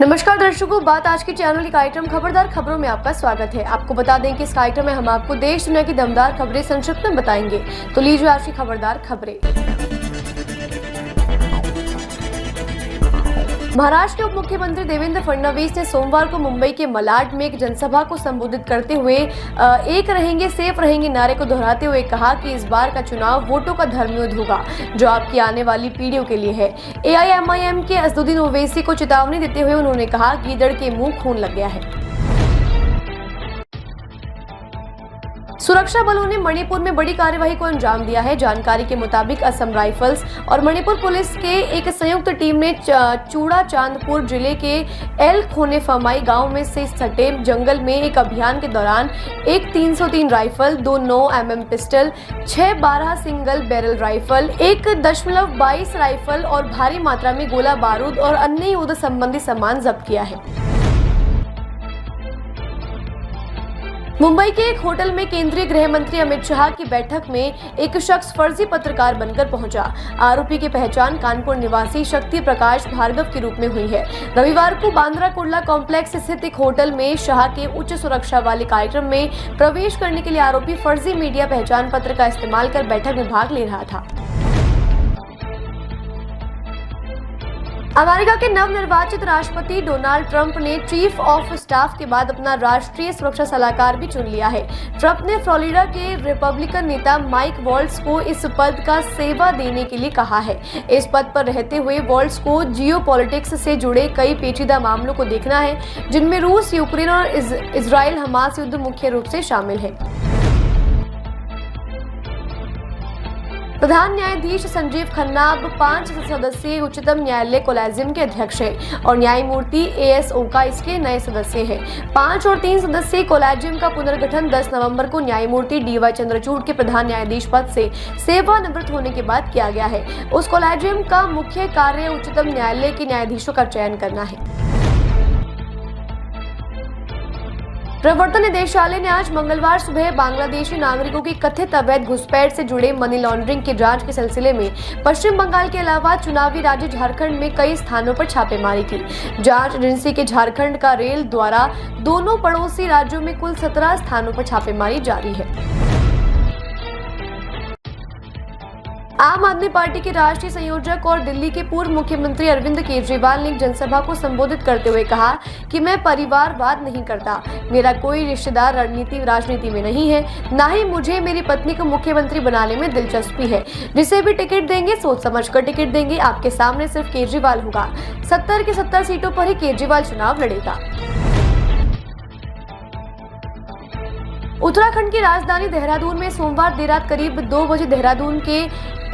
नमस्कार दर्शकों, बात आज के चैनल के कार्यक्रम खबरदार खबरों में आपका स्वागत है। आपको बता दें कि इस कार्यक्रम में हम आपको देश दुनिया की दमदार खबरें संक्षिप्त में बताएंगे। तो लीजिए आज की खबरदार खबरें। महाराष्ट्र के उप मुख्यमंत्री देवेंद्र फडणवीस ने सोमवार को मुंबई के मलाड में एक जनसभा को संबोधित करते हुए एक रहेंगे सेफ रहेंगे नारे को दोहराते हुए कहा कि इस बार का चुनाव वोटों का धर्मयुद्ध होगा जो आपकी आने वाली पीढ़ियों के लिए है। AIMIM के असदुद्दीन ओवैसी को चेतावनी देते हुए उन्होंने कहा, गीदड़ के मुंह खून लग गया है। सुरक्षा बलों ने मणिपुर में बड़ी कार्यवाही को अंजाम दिया है। जानकारी के मुताबिक असम राइफल्स और मणिपुर पुलिस के एक संयुक्त टीम ने चूड़ा चांदपुर जिले के एल खोनेफमाई गांव में से सटे जंगल में एक अभियान के दौरान एक 303 rifle, 2 9mm pistol, 6 12 single barrel rifle, 1.22 rifle और भारी मात्रा में गोला बारूद और अन्य युद्ध संबंधी सामान जब्त किया है। मुंबई के एक होटल में केंद्रीय गृह मंत्री अमित शाह की बैठक में एक शख्स फर्जी पत्रकार बनकर पहुंचा। आरोपी की पहचान कानपुर निवासी शक्ति प्रकाश भार्गव के रूप में हुई है। रविवार को बांद्रा कुर्ला कॉम्प्लेक्स स्थित एक होटल में शाह के उच्च सुरक्षा वाले कार्यक्रम में प्रवेश करने के लिए आरोपी फर्जी मीडिया पहचान पत्र का इस्तेमाल कर बैठक में भाग ले रहा था। अमेरिका के नवनिर्वाचित राष्ट्रपति डोनाल्ड ट्रंप ने चीफ ऑफ स्टाफ के बाद अपना राष्ट्रीय सुरक्षा सलाहकार भी चुन लिया है। ट्रंप ने फ्लोरिडा के रिपब्लिकन नेता माइक वॉल्ट्ज को इस पद का सेवा देने के लिए कहा है। इस पद पर रहते हुए वॉल्ट्ज को जियोपॉलिटिक्स से जुड़े कई पेचीदा मामलों को देखना है, जिनमें रूस, यूक्रेन और इजराइल हमास युद्ध मुख्य रूप से शामिल है। प्रधान न्यायाधीश संजीव खन्ना अब 5 सदस्यीय उच्चतम न्यायालय कोलेजियम के अध्यक्ष हैं और न्यायमूर्ति AS ओका इसके नए सदस्य हैं। 5 और 3 सदस्यीय कोलेजियम का पुनर्गठन 10 नवंबर को न्यायमूर्ति DY चंद्रचूड़ के प्रधान न्यायाधीश पद से सेवानिवृत्त होने के बाद किया गया है। उस कोलेजियम का मुख्य कार्य उच्चतम न्यायालय के न्यायाधीशों का चयन करना है। प्रवर्तन निदेशालय ने आज मंगलवार सुबह बांग्लादेशी नागरिकों की कथित अवैध घुसपैठ से जुड़े मनी लॉन्ड्रिंग की जांच के सिलसिले में पश्चिम बंगाल के अलावा चुनावी राज्य झारखंड में कई स्थानों पर छापेमारी की। जांच एजेंसी के झारखंड का रेल द्वारा दोनों पड़ोसी राज्यों में कुल 17 स्थानों पर छापेमारी जारी है। आम आदमी पार्टी के राष्ट्रीय संयोजक और दिल्ली के पूर्व मुख्यमंत्री अरविंद केजरीवाल ने एक जनसभा को संबोधित करते हुए कहा कि मैं परिवारवाद नहीं करता, मेरा कोई रिश्तेदार राजनीति में नहीं है, ना ही मुझे मेरी पत्नी को मुख्यमंत्री बनाने में दिलचस्पी है। जिसे भी टिकट देंगे सोच समझकर टिकट देंगे, आपके सामने सिर्फ केजरीवाल होगा। 70 की 70 सीटों पर ही केजरीवाल चुनाव लड़ेगा। उत्तराखंड की राजधानी देहरादून में सोमवार देर रात करीब 2 बजे देहरादून के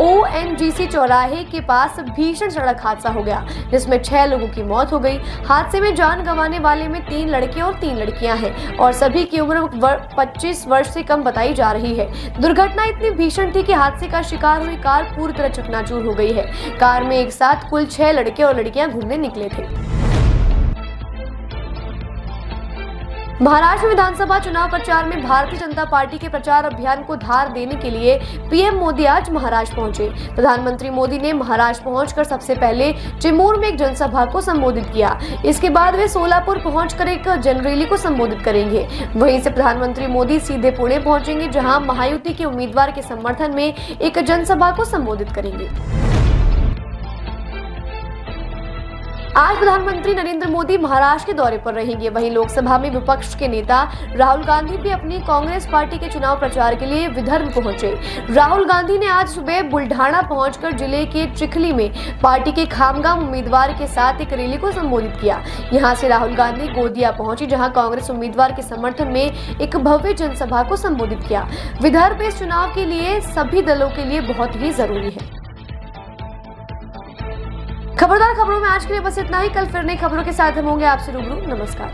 ONGC चौराहे के पास भीषण सड़क हादसा हो गया, जिसमें 6 लोगों की मौत हो गई। हादसे में जान गंवाने वाले में 3 लड़के और 3 लड़कियां हैं और सभी की उम्र 25 वर्ष से कम बताई जा रही है। दुर्घटना इतनी भीषण थी कि हादसे का शिकार हुई कार पूरी तरह चकनाचूर हो गई है। कार में एक साथ कुल 6 लड़के और लड़कियां घूमने निकले थे। महाराष्ट्र विधानसभा चुनाव प्रचार में भारतीय जनता पार्टी के प्रचार अभियान को धार देने के लिए PM मोदी आज महाराष्ट्र पहुंचे। प्रधानमंत्री मोदी ने महाराष्ट्र पहुंचकर सबसे पहले चिमूर में एक जनसभा को संबोधित किया। इसके बाद वे सोलापुर पहुंचकर एक जनरैली को संबोधित करेंगे। वहीं से प्रधानमंत्री मोदी सीधे पुणे पहुंचेंगे, जहां महायुति के उम्मीदवार के समर्थन में एक जनसभा को संबोधित करेंगे। आज प्रधानमंत्री नरेंद्र मोदी महाराष्ट्र के दौरे पर रहेंगे। वहीं लोकसभा में विपक्ष के नेता राहुल गांधी भी अपनी कांग्रेस पार्टी के चुनाव प्रचार के लिए विदर्भ पहुंचे। राहुल गांधी ने आज सुबह बुल्ढाना पहुंचकर जिले के चिखली में पार्टी के खामगांव उम्मीदवार के साथ एक रैली को संबोधित किया। यहां से राहुल गांधी गोंदिया पहुंची, जहां कांग्रेस उम्मीदवार के समर्थन में एक भव्य जनसभा को संबोधित किया। विदर्भ इस चुनाव के लिए सभी दलों के लिए बहुत ही जरूरी है। खबरदार खबरों में आज के लिए बस इतना ही। कल फिर नई खबरों के साथ हम होंगे आपसे रूबरू। नमस्कार।